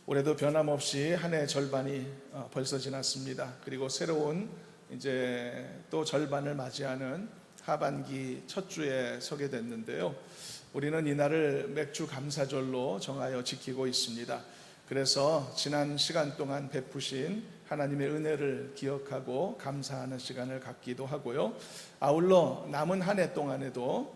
올해도 변함없이 한 해 절반이 벌써 지났습니다. 그리고 새로운 이제 또 절반을 맞이하는 하반기 첫 주에 서게 됐는데요. 우리는 이날을 맥주 감사절로 정하여 지키고 있습니다. 그래서 지난 시간 동안 베푸신 하나님의 은혜를 기억하고 감사하는 시간을 갖기도 하고요. 아울러 남은 한 해 동안에도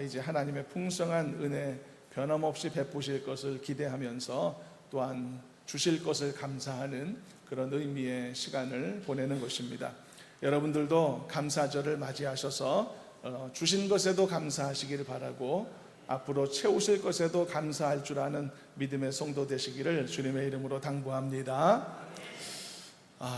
이제 하나님의 풍성한 은혜 변함없이 베푸실 것을 기대하면서 또한 주실 것을 감사하는 그런 의미의 시간을 보내는 것입니다. 여러분들도 감사절을 맞이하셔서 주신 것에도 감사하시기를 바라고 앞으로 채우실 것에도 감사할 줄 아는 믿음의 성도 되시기를 주님의 이름으로 당부합니다.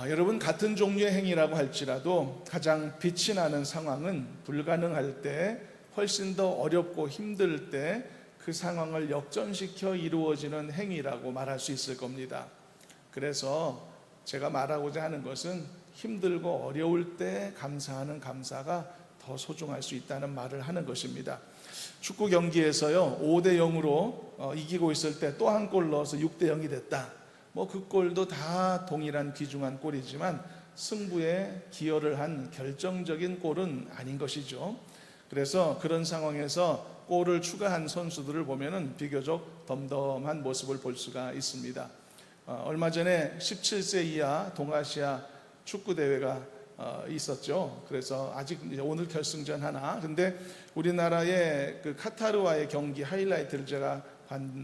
여러분, 같은 종류의 행위라고 할지라도 가장 빛이 나는 상황은 불가능할 때, 훨씬 더 어렵고 힘들 때 그 상황을 역전시켜 이루어지는 행위라고 말할 수 있을 겁니다. 그래서 제가 말하고자 하는 것은 힘들고 어려울 때 감사하는 감사가 더 소중할 수 있다는 말을 하는 것입니다. 축구 경기에서요, 5대0으로 이기고 있을 때 또 한 골 넣어서 6대0이 됐다. 그 골도 다 동일한 귀중한 골이지만 승부에 기여를 한 결정적인 골은 아닌 것이죠. 그래서 그런 상황에서 골을 추가한 선수들을 보면은 비교적 덤덤한 모습을 볼 수가 있습니다. 얼마 전에 17세 이하 동아시아 축구 대회가 있었죠. 그래서 아직 이제 오늘 결승전 하나. 근데 우리나라의 그 카타르와의 경기 하이라이트를 제가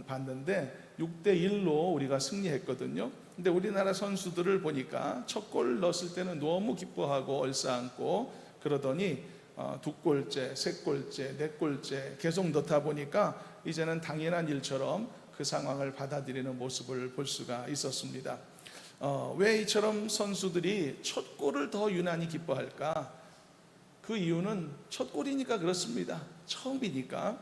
봤는데 6대1로 우리가 승리했거든요. 근데 우리나라 선수들을 보니까 첫 골 넣었을 때는 너무 기뻐하고 얼싸안고 그러더니 2골째, 3골째, 4골째 계속 넣다 보니까 이제는 당연한 일처럼 그 상황을 받아들이는 모습을 볼 수가 있었습니다. 왜 이처럼 선수들이 첫 골을 더 유난히 기뻐할까? 그 이유는 첫 골이니까 그렇습니다. 처음이니까.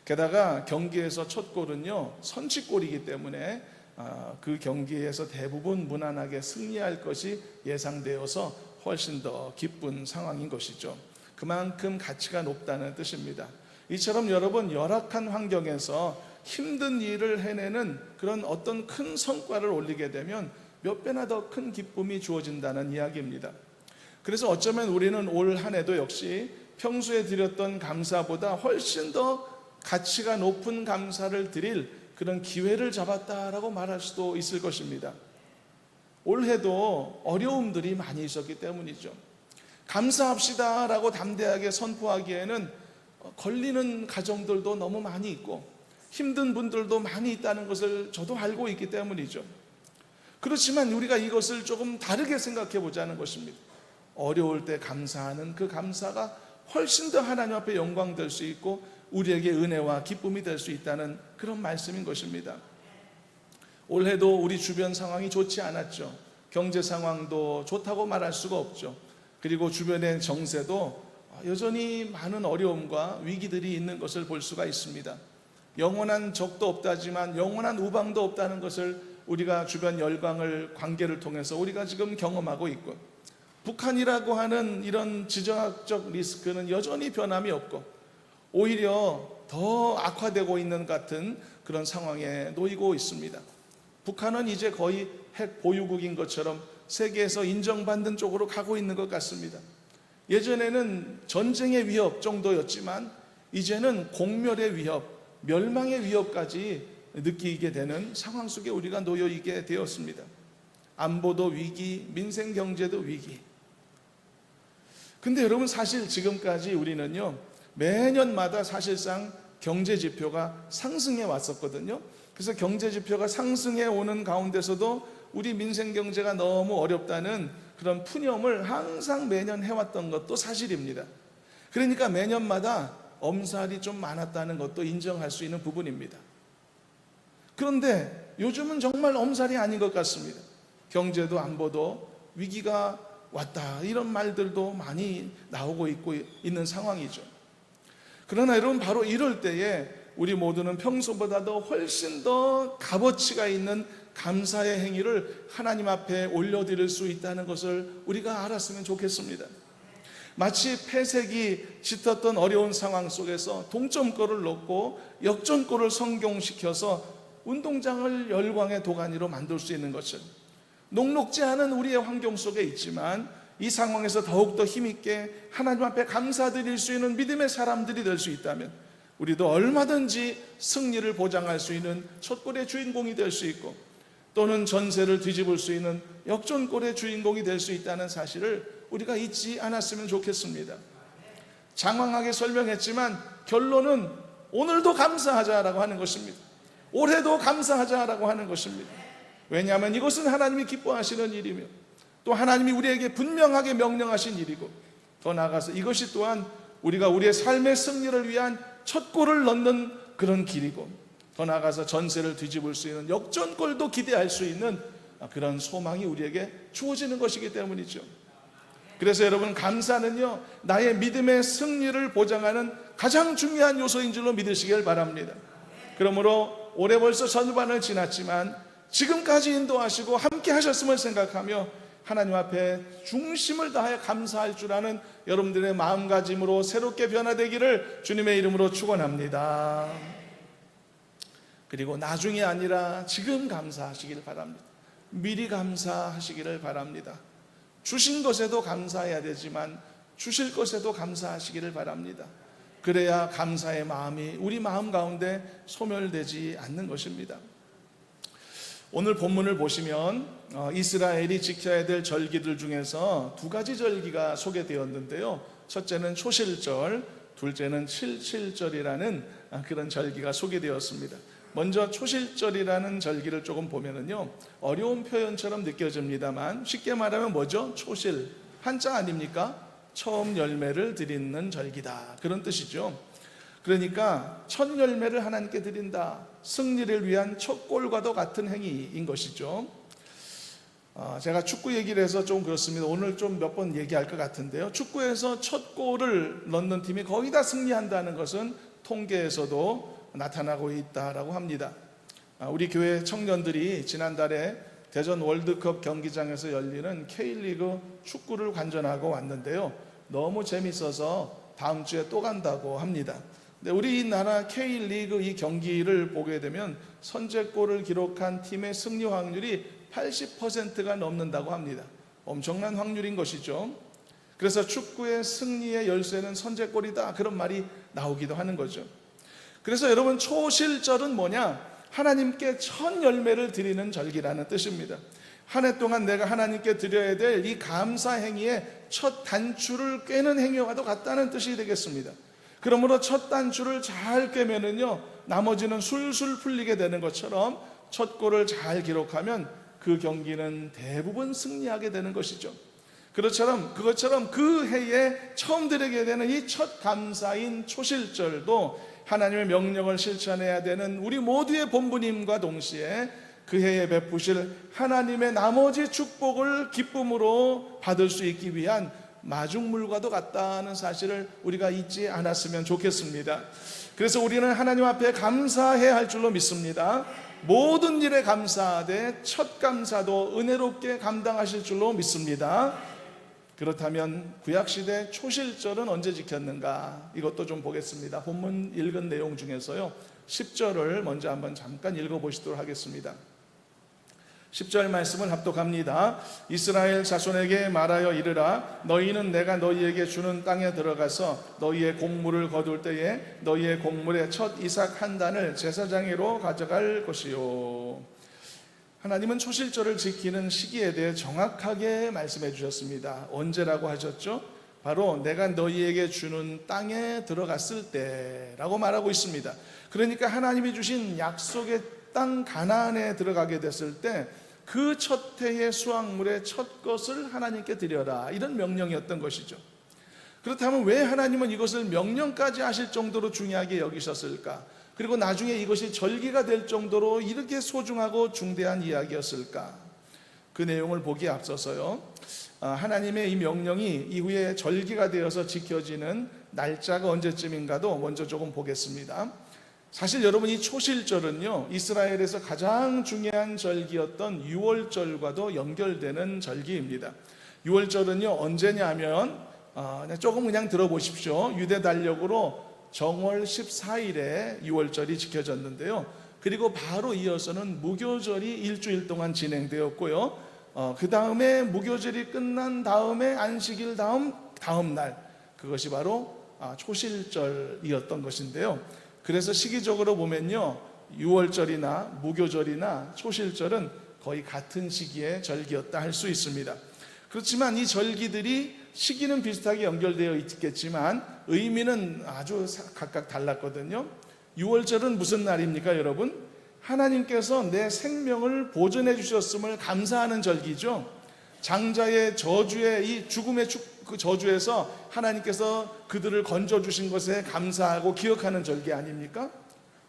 게다가 경기에서 첫 골은요, 선취골이기 때문에 그 경기에서 대부분 무난하게 승리할 것이 예상되어서 훨씬 더 기쁜 상황인 것이죠. 그만큼 가치가 높다는 뜻입니다. 이처럼 여러분, 열악한 환경에서 힘든 일을 해내는 그런 어떤 큰 성과를 올리게 되면 몇 배나 더 큰 기쁨이 주어진다는 이야기입니다. 그래서 어쩌면 우리는 올 한 해도 역시 평소에 드렸던 감사보다 훨씬 더 가치가 높은 감사를 드릴 그런 기회를 잡았다라고 말할 수도 있을 것입니다. 올해도 어려움들이 많이 있었기 때문이죠. 감사합시다 라고 담대하게 선포하기에는 걸리는 가정들도 너무 많이 있고 힘든 분들도 많이 있다는 것을 저도 알고 있기 때문이죠. 그렇지만 우리가 이것을 조금 다르게 생각해 보자는 것입니다. 어려울 때 감사하는 그 감사가 훨씬 더 하나님 앞에 영광 될 수 있고 우리에게 은혜와 기쁨이 될 수 있다는 그런 말씀인 것입니다. 올해도 우리 주변 상황이 좋지 않았죠. 경제 상황도 좋다고 말할 수가 없죠. 그리고 주변의 정세도 여전히 많은 어려움과 위기들이 있는 것을 볼 수가 있습니다. 영원한 적도 없다지만 영원한 우방도 없다는 것을 우리가 주변 열강을 관계를 통해서 우리가 지금 경험하고 있고, 북한이라고 하는 이런 지정학적 리스크는 여전히 변함이 없고 오히려 더 악화되고 있는 같은 그런 상황에 놓이고 있습니다. 북한은 이제 거의 핵 보유국인 것처럼 세계에서 인정받는 쪽으로 가고 있는 것 같습니다. 예전에는 전쟁의 위협 정도였지만 이제는 공멸의 위협, 멸망의 위협까지 느끼게 되는 상황 속에 우리가 놓여 있게 되었습니다. 안보도 위기, 민생 경제도 위기. 근데 여러분, 사실 지금까지 우리는요, 매년마다 사실상 경제 지표가 상승해 왔었거든요. 그래서 경제 지표가 상승해 오는 가운데서도 우리 민생 경제가 너무 어렵다는 그런 푸념을 항상 매년 해왔던 것도 사실입니다. 그러니까 매년마다 엄살이 좀 많았다는 것도 인정할 수 있는 부분입니다. 그런데 요즘은 정말 엄살이 아닌 것 같습니다. 경제도 안보도 위기가 왔다, 이런 말들도 많이 나오고 있는 상황이죠. 그러나 여러분, 바로 이럴 때에 우리 모두는 평소보다도 훨씬 더 값어치가 있는 감사의 행위를 하나님 앞에 올려드릴 수 있다는 것을 우리가 알았으면 좋겠습니다. 마치 패색이 짙었던 어려운 상황 속에서 동점골을 넣고 역전골을 성공시켜서 운동장을 열광의 도가니로 만들 수 있는 것을, 녹록지 않은 우리의 환경 속에 있지만 이 상황에서 더욱더 힘있게 하나님 앞에 감사드릴 수 있는 믿음의 사람들이 될 수 있다면 우리도 얼마든지 승리를 보장할 수 있는 첫골의 주인공이 될 수 있고, 또는 전세를 뒤집을 수 있는 역전골의 주인공이 될 수 있다는 사실을 우리가 잊지 않았으면 좋겠습니다. 장황하게 설명했지만 결론은 오늘도 감사하자라고 하는 것입니다. 올해도 감사하자라고 하는 것입니다. 왜냐하면 이것은 하나님이 기뻐하시는 일이며, 또 하나님이 우리에게 분명하게 명령하신 일이고, 더 나아가서 이것이 또한 우리가 우리의 삶의 승리를 위한 첫 골을 넣는 그런 길이고, 더 나아가서 전세를 뒤집을 수 있는 역전골도 기대할 수 있는 그런 소망이 우리에게 주어지는 것이기 때문이죠. 그래서 여러분, 감사는요, 나의 믿음의 승리를 보장하는 가장 중요한 요소인 줄로 믿으시길 바랍니다. 그러므로 올해 벌써 전반을 지났지만 지금까지 인도하시고 함께 하셨음을 생각하며 하나님 앞에 중심을 다하여 감사할 줄 아는 여러분들의 마음가짐으로 새롭게 변화되기를 주님의 이름으로 축원합니다. 그리고 나중이 아니라 지금 감사하시길 바랍니다. 미리 감사하시기를 바랍니다. 주신 것에도 감사해야 되지만 주실 것에도 감사하시기를 바랍니다. 그래야 감사의 마음이 우리 마음 가운데 소멸되지 않는 것입니다. 오늘 본문을 보시면 이스라엘이 지켜야 될 절기들 중에서 두 가지 절기가 소개되었는데요. 첫째는 초실절, 둘째는 칠칠절이라는 그런 절기가 소개되었습니다. 먼저 초실절이라는 절기를 조금 보면은요, 어려운 표현처럼 느껴집니다만 쉽게 말하면 뭐죠? 초실, 한자 아닙니까? 처음 열매를 드리는 절기다, 그런 뜻이죠. 그러니까 첫 열매를 하나님께 드린다, 승리를 위한 첫 골과도 같은 행위인 것이죠. 제가 축구 얘기를 해서 좀 그렇습니다. 오늘 좀 몇 번 얘기할 것 같은데요, 축구에서 첫 골을 넣는 팀이 거의 다 승리한다는 것은 통계에서도 나타나고 있다라고 합니다. 우리 교회 청년들이 지난달에 대전 월드컵 경기장에서 열리는 K리그 축구를 관전하고 왔는데요, 너무 재밌어서 다음 주에 또 간다고 합니다. 근데 우리나라 K리그 이 경기를 보게 되면 선제골을 기록한 팀의 승리 확률이 80%가 넘는다고 합니다. 엄청난 확률인 것이죠. 그래서 축구의 승리의 열쇠는 선제골이다, 그런 말이 나오기도 하는 거죠. 그래서 여러분, 초실절은 뭐냐? 하나님께 첫 열매를 드리는 절기라는 뜻입니다. 한 해 동안 내가 하나님께 드려야 될 이 감사 행위의 첫 단추를 꿰는 행위와도 같다는 뜻이 되겠습니다. 그러므로 첫 단추를 잘 꿰면은요, 나머지는 술술 풀리게 되는 것처럼 첫 골을 잘 기록하면 그 경기는 대부분 승리하게 되는 것이죠. 그것처럼 그 해에 처음 드리게 되는 이 첫 감사인 초실절도 하나님의 명령을 실천해야 되는 우리 모두의 본분임과 동시에 그 해에 베푸실 하나님의 나머지 축복을 기쁨으로 받을 수 있기 위한 마중물과도 같다는 사실을 우리가 잊지 않았으면 좋겠습니다. 그래서 우리는 하나님 앞에 감사해야 할 줄로 믿습니다. 모든 일에 감사하되 첫 감사도 은혜롭게 감당하실 줄로 믿습니다. 그렇다면 구약시대 초실절은 언제 지켰는가? 이것도 좀 보겠습니다. 본문 읽은 내용 중에서요, 10절을 먼저 한번 잠깐 읽어보시도록 하겠습니다. 10절 말씀을 합독합니다. 이스라엘 자손에게 말하여 이르라, 너희는 내가 너희에게 주는 땅에 들어가서 너희의 곡물을 거둘 때에 너희의 곡물의 첫 이삭 한 단을 제사장으로 가져갈 것이요. 하나님은 초실절을 지키는 시기에 대해 정확하게 말씀해 주셨습니다. 언제라고 하셨죠? 바로 내가 너희에게 주는 땅에 들어갔을 때라고 말하고 있습니다. 그러니까 하나님이 주신 약속의 땅 가나안에 들어가게 됐을 때 그 첫 해의 수확물의 첫 것을 하나님께 드려라, 이런 명령이었던 것이죠. 그렇다면 왜 하나님은 이것을 명령까지 하실 정도로 중요하게 여기셨을까? 그리고 나중에 이것이 절기가 될 정도로 이렇게 소중하고 중대한 이야기였을까? 그 내용을 보기에 앞서서요, 하나님의 이 명령이 이후에 절기가 되어서 지켜지는 날짜가 언제쯤인가도 먼저 조금 보겠습니다. 사실 여러분, 이 초실절은요, 이스라엘에서 가장 중요한 절기였던 유월절과도 연결되는 절기입니다. 유월절은요, 언제냐면 조금 그냥 들어보십시오. 유대 달력으로 정월 14일에 유월절이 지켜졌는데요, 그리고 바로 이어서는 무교절이 일주일 동안 진행되었고요. 그 다음에 무교절이 끝난 다음에 안식일 다음 날, 그것이 바로 초실절이었던 것인데요. 그래서 시기적으로 보면요, 6월절이나 무교절이나 초실절은 거의 같은 시기의 절기였다 할 수 있습니다. 그렇지만 이 절기들이 시기는 비슷하게 연결되어 있겠지만 의미는 아주 각각 달랐거든요. 6월절은 무슨 날입니까, 여러분? 하나님께서 내 생명을 보존해 주셨음을 감사하는 절기죠. 장자의 저주의 이 죽음의 그 저주에서 하나님께서 그들을 건져 주신 것에 감사하고 기억하는 절기 아닙니까?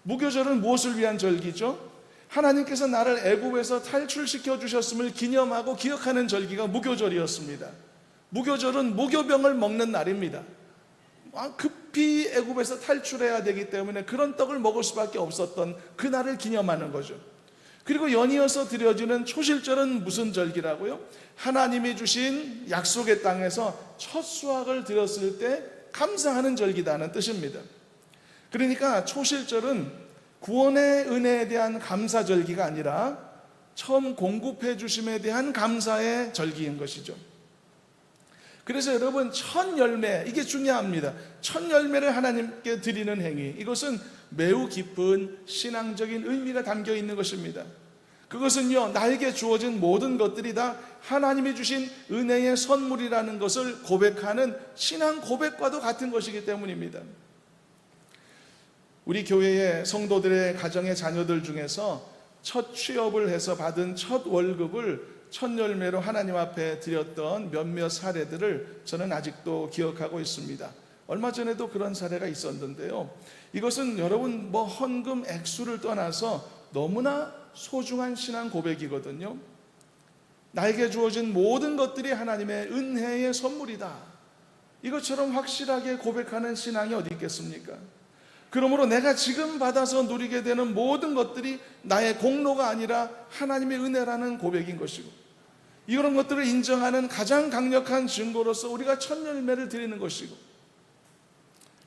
무교절은 무엇을 위한 절기죠? 하나님께서 나를 애굽에서 탈출시켜 주셨음을 기념하고 기억하는 절기가 무교절이었습니다. 무교절은 무교병을 먹는 날입니다. 급히 애굽에서 탈출해야 되기 때문에 그런 떡을 먹을 수밖에 없었던 그 날을 기념하는 거죠. 그리고 연이어서 드려지는 초실절은 무슨 절기라고요? 하나님이 주신 약속의 땅에서 첫 수확을 드렸을 때 감사하는 절기다는 뜻입니다. 그러니까 초실절은 구원의 은혜에 대한 감사 절기가 아니라 처음 공급해 주심에 대한 감사의 절기인 것이죠. 그래서 여러분, 첫 열매, 이게 중요합니다. 첫 열매를 하나님께 드리는 행위, 이것은 매우 깊은 신앙적인 의미가 담겨 있는 것입니다. 그것은요, 나에게 주어진 모든 것들이 다 하나님이 주신 은혜의 선물이라는 것을 고백하는 신앙 고백과도 같은 것이기 때문입니다. 우리 교회의 성도들의 가정의 자녀들 중에서 첫 취업을 해서 받은 첫 월급을 첫 열매로 하나님 앞에 드렸던 몇몇 사례들을 저는 아직도 기억하고 있습니다. 얼마 전에도 그런 사례가 있었는데요. 이것은 여러분, 헌금 액수를 떠나서 너무나 소중한 신앙 고백이거든요. 나에게 주어진 모든 것들이 하나님의 은혜의 선물이다. 이것처럼 확실하게 고백하는 신앙이 어디 있겠습니까? 그러므로 내가 지금 받아서 누리게 되는 모든 것들이 나의 공로가 아니라 하나님의 은혜라는 고백인 것이고, 이런 것들을 인정하는 가장 강력한 증거로서 우리가 첫 열매를 드리는 것이고,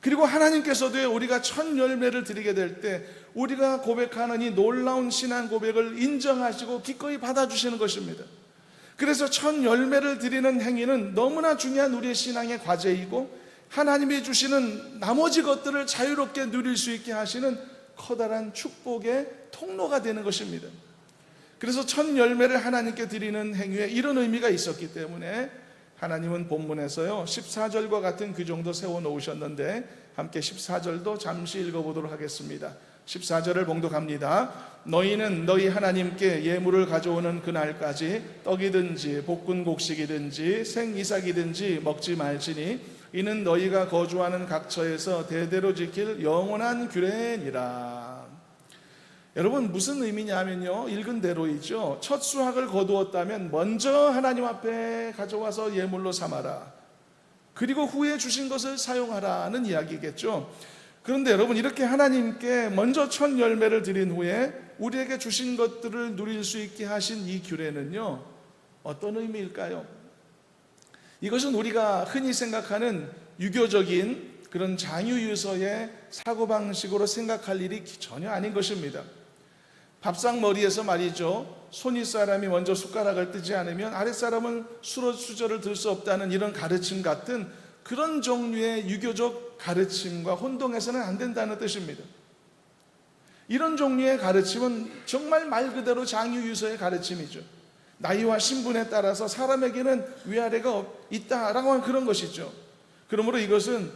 그리고 하나님께서도 우리가 첫 열매를 드리게 될 때 우리가 고백하는 이 놀라운 신앙 고백을 인정하시고 기꺼이 받아주시는 것입니다. 그래서 첫 열매를 드리는 행위는 너무나 중요한 우리의 신앙의 과제이고, 하나님이 주시는 나머지 것들을 자유롭게 누릴 수 있게 하시는 커다란 축복의 통로가 되는 것입니다. 그래서 첫 열매를 하나님께 드리는 행위에 이런 의미가 있었기 때문에 하나님은 본문에서요, 14절과 같은 규정도 세워놓으셨는데 함께 14절도 잠시 읽어보도록 하겠습니다. 14절을 봉독합니다. 너희는 너희 하나님께 예물을 가져오는 그날까지 떡이든지 볶은 곡식이든지 생이삭이든지 먹지 말지니 이는 너희가 거주하는 각처에서 대대로 지킬 영원한 규례니라. 여러분, 무슨 의미냐면요, 읽은 대로이죠. 첫 수확을 거두었다면 먼저 하나님 앞에 가져와서 예물로 삼아라. 그리고 후에 주신 것을 사용하라는 이야기겠죠. 그런데 여러분, 이렇게 하나님께 먼저 첫 열매를 드린 후에 우리에게 주신 것들을 누릴 수 있게 하신 이 규례는요, 어떤 의미일까요? 이것은 우리가 흔히 생각하는 유교적인 그런 장유유서의 사고방식으로 생각할 일이 전혀 아닌 것입니다. 밥상머리에서 말이죠, 손윗사람이 먼저 숟가락을 뜨지 않으면 아랫사람은 수저를 들 수 없다는 이런 가르침 같은 그런 종류의 유교적 가르침과 혼동해서는 안 된다는 뜻입니다. 이런 종류의 가르침은 정말 말 그대로 장유유서의 가르침이죠. 나이와 신분에 따라서 사람에게는 위아래가 있다라고 하는 그런 것이죠. 그러므로 이것은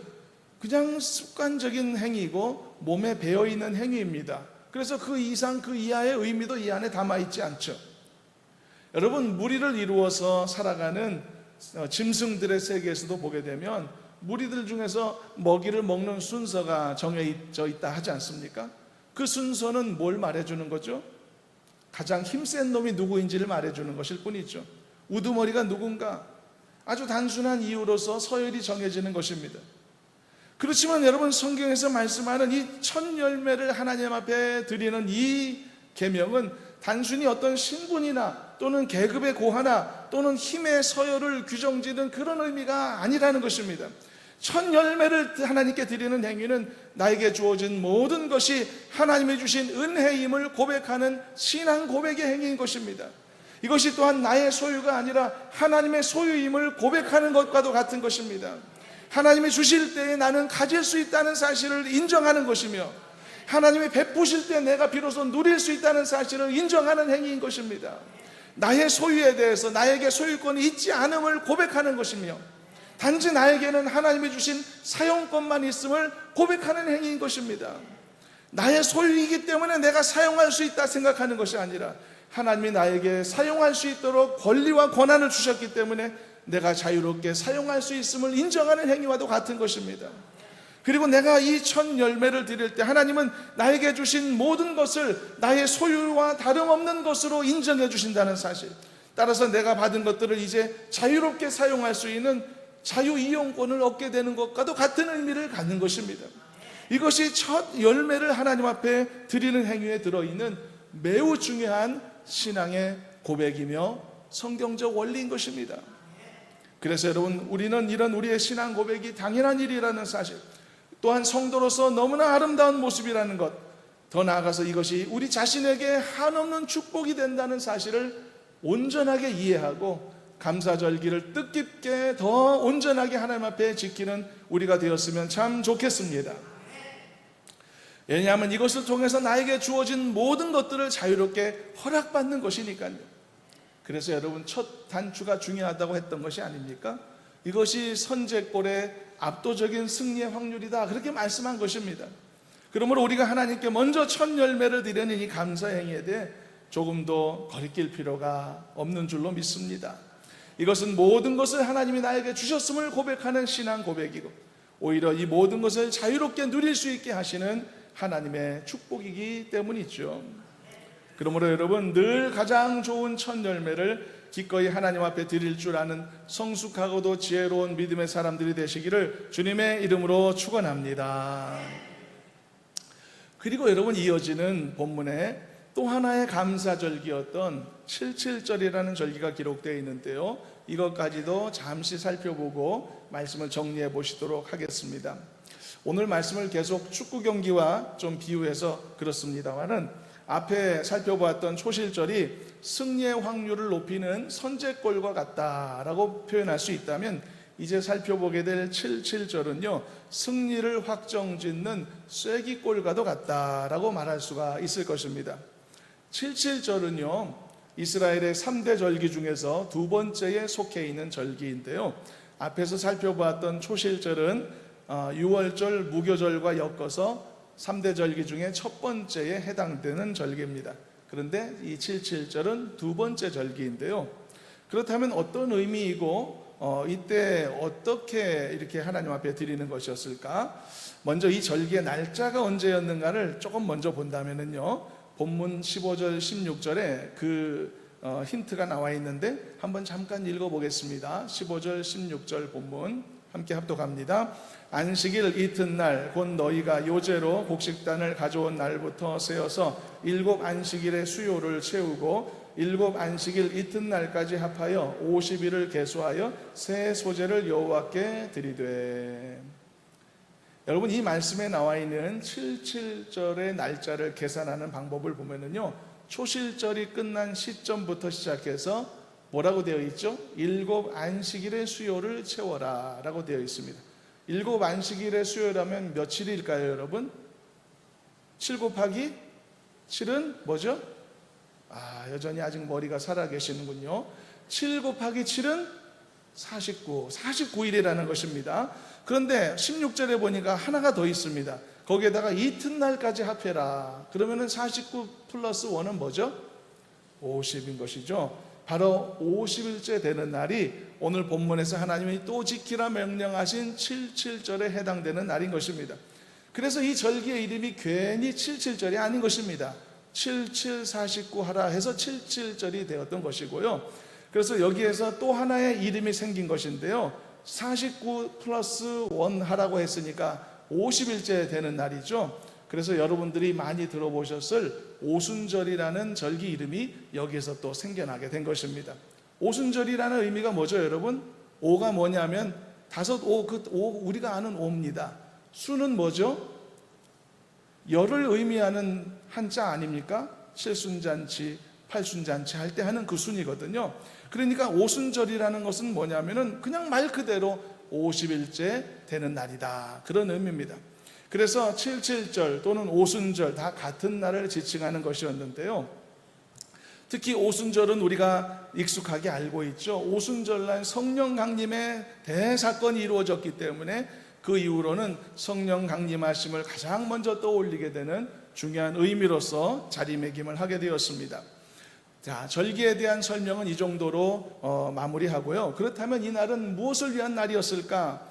그냥 습관적인 행위고 몸에 배어있는 행위입니다. 그래서 그 이상 그 이하의 의미도 이 안에 담아있지 않죠. 여러분, 무리를 이루어서 살아가는 짐승들의 세계에서도 보게 되면 무리들 중에서 먹이를 먹는 순서가 정해져 있다 하지 않습니까? 그 순서는 뭘 말해주는 거죠? 가장 힘센 놈이 누구인지를 말해주는 것일 뿐이죠. 우두머리가 누군가, 아주 단순한 이유로서 서열이 정해지는 것입니다. 그렇지만 여러분, 성경에서 말씀하는 이 첫 열매를 하나님 앞에 드리는 이 계명은 단순히 어떤 신분이나 또는 계급의 고하나 또는 힘의 서열을 규정짓는 그런 의미가 아니라는 것입니다. 첫 열매를 하나님께 드리는 행위는 나에게 주어진 모든 것이 하나님이 주신 은혜임을 고백하는 신앙 고백의 행위인 것입니다. 이것이 또한 나의 소유가 아니라 하나님의 소유임을 고백하는 것과도 같은 것입니다. 하나님이 주실 때에 나는 가질 수 있다는 사실을 인정하는 것이며, 하나님이 베푸실 때 내가 비로소 누릴 수 있다는 사실을 인정하는 행위인 것입니다. 나의 소유에 대해서 나에게 소유권이 있지 않음을 고백하는 것이며, 단지 나에게는 하나님이 주신 사용권만 있음을 고백하는 행위인 것입니다. 나의 소유이기 때문에 내가 사용할 수 있다 생각하는 것이 아니라, 하나님이 나에게 사용할 수 있도록 권리와 권한을 주셨기 때문에 내가 자유롭게 사용할 수 있음을 인정하는 행위와도 같은 것입니다. 그리고 내가 이 첫 열매를 드릴 때 하나님은 나에게 주신 모든 것을 나의 소유와 다름없는 것으로 인정해 주신다는 사실, 따라서 내가 받은 것들을 이제 자유롭게 사용할 수 있는 자유이용권을 얻게 되는 것과도 같은 의미를 갖는 것입니다. 이것이 첫 열매를 하나님 앞에 드리는 행위에 들어있는 매우 중요한 신앙의 고백이며 성경적 원리인 것입니다. 그래서 여러분, 우리는 이런 우리의 신앙 고백이 당연한 일이라는 사실, 또한 성도로서 너무나 아름다운 모습이라는 것, 더 나아가서 이것이 우리 자신에게 한없는 축복이 된다는 사실을 온전하게 이해하고 감사절기를 뜻깊게 더 온전하게 하나님 앞에 지키는 우리가 되었으면 참 좋겠습니다. 왜냐하면 이것을 통해서 나에게 주어진 모든 것들을 자유롭게 허락받는 것이니까요. 그래서 여러분, 첫 단추가 중요하다고 했던 것이 아닙니까? 이것이 선제골의 압도적인 승리의 확률이다, 그렇게 말씀한 것입니다. 그러므로 우리가 하나님께 먼저 첫 열매를 드리는 이 감사 행위에 대해 조금 더 거리낄 필요가 없는 줄로 믿습니다. 이것은 모든 것을 하나님이 나에게 주셨음을 고백하는 신앙 고백이고, 오히려 이 모든 것을 자유롭게 누릴 수 있게 하시는 하나님의 축복이기 때문이죠. 그러므로 여러분, 늘 가장 좋은 첫 열매를 기꺼이 하나님 앞에 드릴 줄 아는 성숙하고도 지혜로운 믿음의 사람들이 되시기를 주님의 이름으로 축원합니다. 그리고 여러분, 이어지는 본문에 또 하나의 감사절기였던 77절이라는 절기가 기록되어 있는데요, 이것까지도 잠시 살펴보고 말씀을 정리해 보시도록 하겠습니다. 오늘 말씀을 계속 축구 경기와 좀 비유해서 그렇습니다만은, 앞에 살펴보았던 초실절이 승리의 확률을 높이는 선제골과 같다라고 표현할 수 있다면, 이제 살펴보게 될 77절은요, 승리를 확정짓는 쐐기골과도 같다라고 말할 수가 있을 것입니다. 77절은요, 이스라엘의 3대 절기 중에서 두 번째에 속해 있는 절기인데요, 앞에서 살펴보았던 초실절은 6월절 무교절과 엮어서 3대 절기 중에 첫 번째에 해당되는 절기입니다. 그런데 이 77절은 두 번째 절기인데요, 그렇다면 어떤 의미이고 이때 어떻게 이렇게 하나님 앞에 드리는 것이었을까? 먼저 이 절기의 날짜가 언제였는가를 조금 먼저 본다면요, 본문 15절 16절에 그 힌트가 나와 있는데 한번 잠깐 읽어보겠습니다. 15절 16절 본문 함께 합독합니다. 안식일 이튿날 곧 너희가 요제로 곡식단을 가져온 날부터 세어서 7 안식일의 수요를 채우고 7 안식일 이튿날까지 합하여 50일을 계수하여 새 소제를 여호와께 드리되. 여러분, 이 말씀에 나와 있는 77절의 날짜를 계산하는 방법을 보면은요, 초실절이 끝난 시점부터 시작해서 뭐라고 되어 있죠? 7 안식일의 수요를 채워라 라고 되어 있습니다. 7 안식일의 수요라면 며칠일까요, 여러분? 7 곱하기 7은 뭐죠? 여전히 아직 머리가 살아계시는군요. 7 곱하기 7은 49일이라는 것입니다. 그런데 16절에 보니까 하나가 더 있습니다. 거기에다가 이튿날까지 합해라. 그러면은 49 플러스 1은 뭐죠? 50인 것이죠. 바로 50일째 되는 날이 오늘 본문에서 하나님이 또 지키라 명령하신 77절에 해당되는 날인 것입니다. 그래서 이 절기의 이름이 괜히 77절이 아닌 것입니다. 7749 하라 해서 77절이 되었던 것이고요. 그래서 여기에서 또 하나의 이름이 생긴 것인데요, 49 플러스 1 하라고 했으니까 50일째 되는 날이죠. 그래서 여러분들이 많이 들어보셨을 오순절이라는 절기 이름이 여기에서 또 생겨나게 된 것입니다. 오순절이라는 의미가 뭐죠, 여러분? 오가 뭐냐면 다섯 오, 그 오 우리가 아는 오입니다. 수는 뭐죠? 열을 의미하는 한자 아닙니까? 칠순잔치, 팔순잔치 할 때 하는 그 순이거든요. 그러니까 오순절이라는 것은 뭐냐면은 그냥 말 그대로 50일째 되는 날이다, 그런 의미입니다. 그래서 칠칠절 또는 오순절 다 같은 날을 지칭하는 것이었는데요. 특히 오순절은 우리가 익숙하게 알고 있죠. 오순절날 성령 강림의 대사건이 이루어졌기 때문에 그 이후로는 성령 강림하심을 가장 먼저 떠올리게 되는 중요한 의미로서 자리매김을 하게 되었습니다. 자, 절기에 대한 설명은 이 정도로 마무리하고요. 그렇다면 이 날은 무엇을 위한 날이었을까?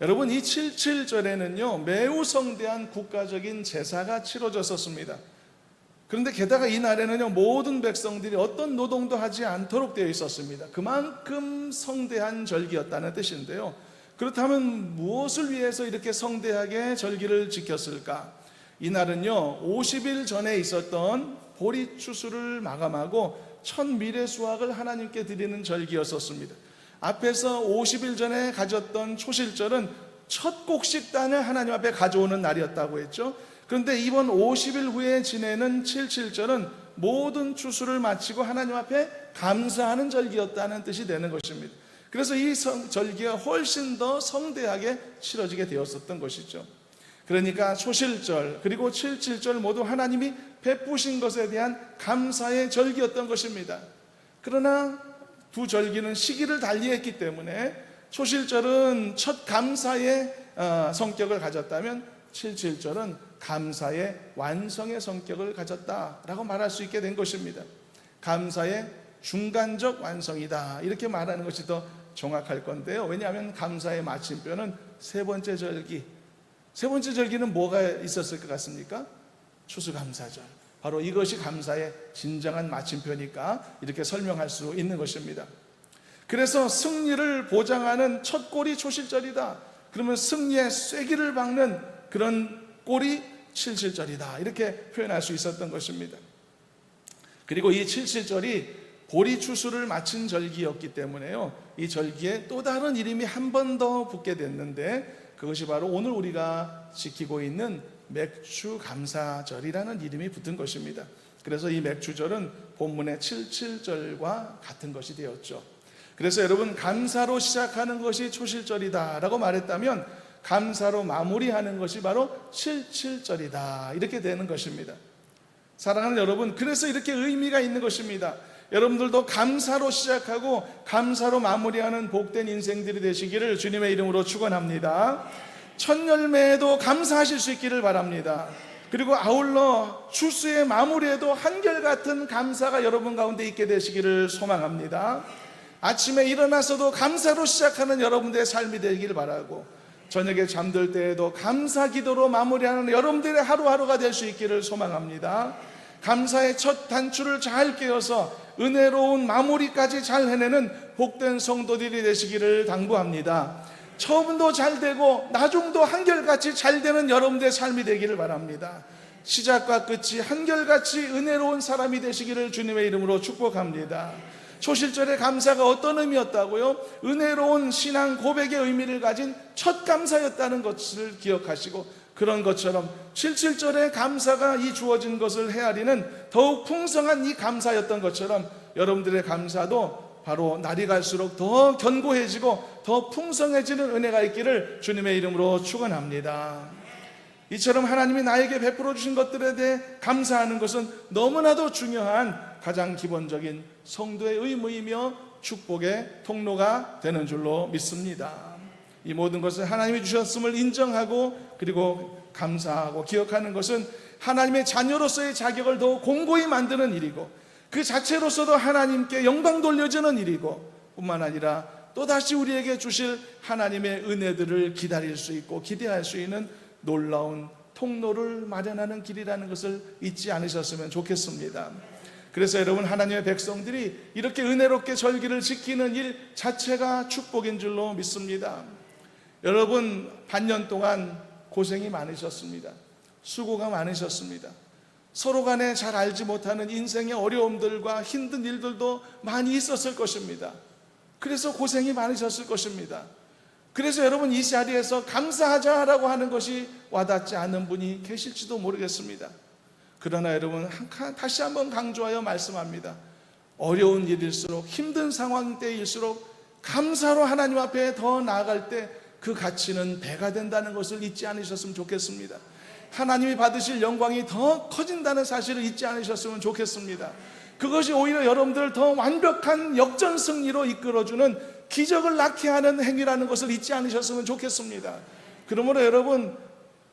여러분, 이 칠칠절에는요 매우 성대한 국가적인 제사가 치러졌었습니다. 그런데 게다가 이 날에는요 모든 백성들이 어떤 노동도 하지 않도록 되어 있었습니다. 그만큼 성대한 절기였다는 뜻인데요. 그렇다면 무엇을 위해서 이렇게 성대하게 절기를 지켰을까? 이 날은요 50일 전에 있었던 보리 추수를 마감하고 첫 미래 수확을 하나님께 드리는 절기였었습니다. 앞에서 50일 전에 가졌던 초실절은 첫 곡식단을 하나님 앞에 가져오는 날이었다고 했죠. 그런데 이번 50일 후에 지내는 칠칠절은 모든 추수를 마치고 하나님 앞에 감사하는 절기였다는 뜻이 되는 것입니다. 그래서 이 절기가 훨씬 더 성대하게 치러지게 되었었던 것이죠. 그러니까 초실절 그리고 칠칠절 모두 하나님이 베푸신 것에 대한 감사의 절기였던 것입니다. 그러나 두 절기는 시기를 달리했기 때문에 초실절은 첫 감사의 성격을 가졌다면 칠칠절은 감사의 완성의 성격을 가졌다라고 말할 수 있게 된 것입니다. 감사의 중간적 완성이다, 이렇게 말하는 것이 더 정확할 건데요. 왜냐하면 감사의 마침표는 세 번째 절기, 세 번째 절기는 뭐가 있었을 것 같습니까? 추수감사절. 바로 이것이 감사의 진정한 마침표니까 이렇게 설명할 수 있는 것입니다. 그래서 승리를 보장하는 첫 골이 초실절이다. 그러면 승리의 쐐기를 박는 그런 골이 칠칠절이다, 이렇게 표현할 수 있었던 것입니다. 그리고 이 칠칠절이 보리 추수를 마친 절기였기 때문에요, 이 절기에 또 다른 이름이 한 번 더 붙게 됐는데 그것이 바로 오늘 우리가 지키고 있는 맥추감사절이라는 이름이 붙은 것입니다. 그래서 이 맥추절은 본문의 칠칠절과 같은 것이 되었죠. 그래서 여러분, 감사로 시작하는 것이 초실절이다 라고 말했다면 감사로 마무리하는 것이 바로 칠칠절이다, 이렇게 되는 것입니다. 사랑하는 여러분, 그래서 이렇게 의미가 있는 것입니다. 여러분들도 감사로 시작하고 감사로 마무리하는 복된 인생들이 되시기를 주님의 이름으로 축원합니다. 첫 열매에도 감사하실 수 있기를 바랍니다. 그리고 아울러 추수의 마무리에도 한결같은 감사가 여러분 가운데 있게 되시기를 소망합니다. 아침에 일어나서도 감사로 시작하는 여러분들의 삶이 되기를 바라고, 저녁에 잠들 때에도 감사 기도로 마무리하는 여러분들의 하루하루가 될 수 있기를 소망합니다. 감사의 첫 단추를 잘 깨어서 은혜로운 마무리까지 잘 해내는 복된 성도들이 되시기를 당부합니다. 처음도 잘 되고 나중도 한결같이 잘 되는 여러분들의 삶이 되기를 바랍니다. 시작과 끝이 한결같이 은혜로운 사람이 되시기를 주님의 이름으로 축복합니다. 초실절의 감사가 어떤 의미였다고요? 은혜로운 신앙 고백의 의미를 가진 첫 감사였다는 것을 기억하시고, 그런 것처럼 칠칠절의 감사가 이 주어진 것을 헤아리는 더욱 풍성한 이 감사였던 것처럼 여러분들의 감사도 바로 날이 갈수록 더 견고해지고 더 풍성해지는 은혜가 있기를 주님의 이름으로 축원합니다. 이처럼 하나님이 나에게 베풀어 주신 것들에 대해 감사하는 것은 너무나도 중요한 가장 기본적인 성도의 의무이며 축복의 통로가 되는 줄로 믿습니다. 이 모든 것을 하나님이 주셨음을 인정하고 그리고 감사하고 기억하는 것은 하나님의 자녀로서의 자격을 더 공고히 만드는 일이고, 그 자체로서도 하나님께 영광 돌려주는 일이고, 뿐만 아니라 또다시 우리에게 주실 하나님의 은혜들을 기다릴 수 있고 기대할 수 있는 놀라운 통로를 마련하는 길이라는 것을 잊지 않으셨으면 좋겠습니다. 그래서 여러분, 하나님의 백성들이 이렇게 은혜롭게 절기를 지키는 일 자체가 축복인 줄로 믿습니다. 여러분, 반년 동안 고생이 많으셨습니다. 수고가 많으셨습니다. 서로 간에 잘 알지 못하는 인생의 어려움들과 힘든 일들도 많이 있었을 것입니다. 그래서 고생이 많으셨을 것입니다. 그래서 여러분 이 자리에서 감사하자라고 하는 것이 와닿지 않는 분이 계실지도 모르겠습니다. 그러나 여러분 다시 한번 강조하여 말씀합니다. 어려운 일일수록, 힘든 상황 때일수록 감사로 하나님 앞에 더 나아갈 때 그 가치는 배가 된다는 것을 잊지 않으셨으면 좋겠습니다. 하나님이 받으실 영광이 더 커진다는 사실을 잊지 않으셨으면 좋겠습니다. 그것이 오히려 여러분들을 더 완벽한 역전 승리로 이끌어주는 기적을 낳게 하는 행위라는 것을 잊지 않으셨으면 좋겠습니다. 그러므로 여러분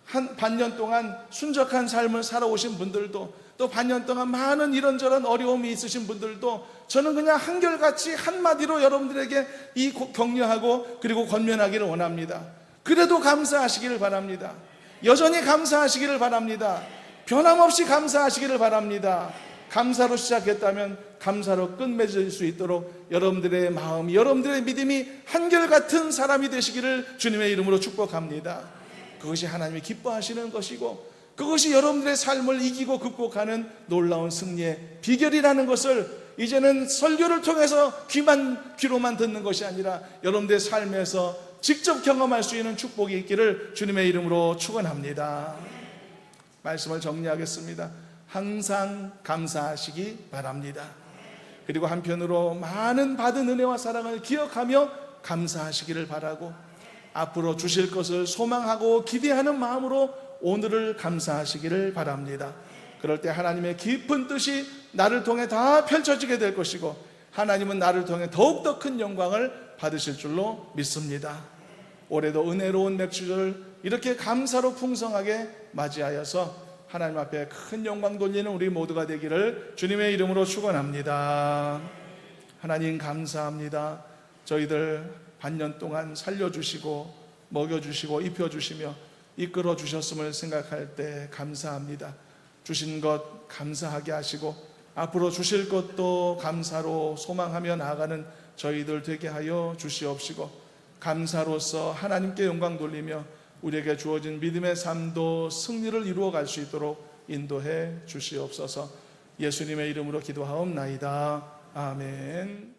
한 반년 동안 순적한 삶을 살아오신 분들도, 또 반년 동안 많은 이런저런 어려움이 있으신 분들도 저는 그냥 한결같이 한마디로 여러분들에게 이 격려하고 그리고 권면하기를 원합니다. 그래도 감사하시기를 바랍니다. 여전히 감사하시기를 바랍니다. 변함없이 감사하시기를 바랍니다. 감사로 시작했다면 감사로 끝맺을 수 있도록 여러분들의 마음, 여러분들의 믿음이 한결같은 사람이 되시기를 주님의 이름으로 축복합니다. 그것이 하나님이 기뻐하시는 것이고, 그것이 여러분들의 삶을 이기고 극복하는 놀라운 승리의 비결이라는 것을 이제는 설교를 통해서 귀로만 듣는 것이 아니라 여러분들의 삶에서 직접 경험할 수 있는 축복이 있기를 주님의 이름으로 축원합니다. 말씀을 정리하겠습니다. 항상 감사하시기 바랍니다. 그리고 한편으로 많은 받은 은혜와 사랑을 기억하며 감사하시기를 바라고, 앞으로 주실 것을 소망하고 기대하는 마음으로 오늘을 감사하시기를 바랍니다. 그럴 때 하나님의 깊은 뜻이 나를 통해 다 펼쳐지게 될 것이고, 하나님은 나를 통해 더욱더 큰 영광을 받으실 줄로 믿습니다. 올해도 은혜로운 맥주를 이렇게 감사로 풍성하게 맞이하여서 하나님 앞에 큰 영광 돌리는 우리 모두가 되기를 주님의 이름으로 축원합니다. 하나님 감사합니다. 저희들 반년 동안 살려주시고 먹여주시고 입혀주시며 이끌어 주셨음을 생각할 때 감사합니다. 주신 것 감사하게 하시고 앞으로 주실 것도 감사로 소망하며 나아가는 저희들 되게 하여 주시옵시고, 감사로서 하나님께 영광 돌리며 우리에게 주어진 믿음의 삶도 승리를 이루어 갈 수 있도록 인도해 주시옵소서. 예수님의 이름으로 기도하옵나이다. 아멘.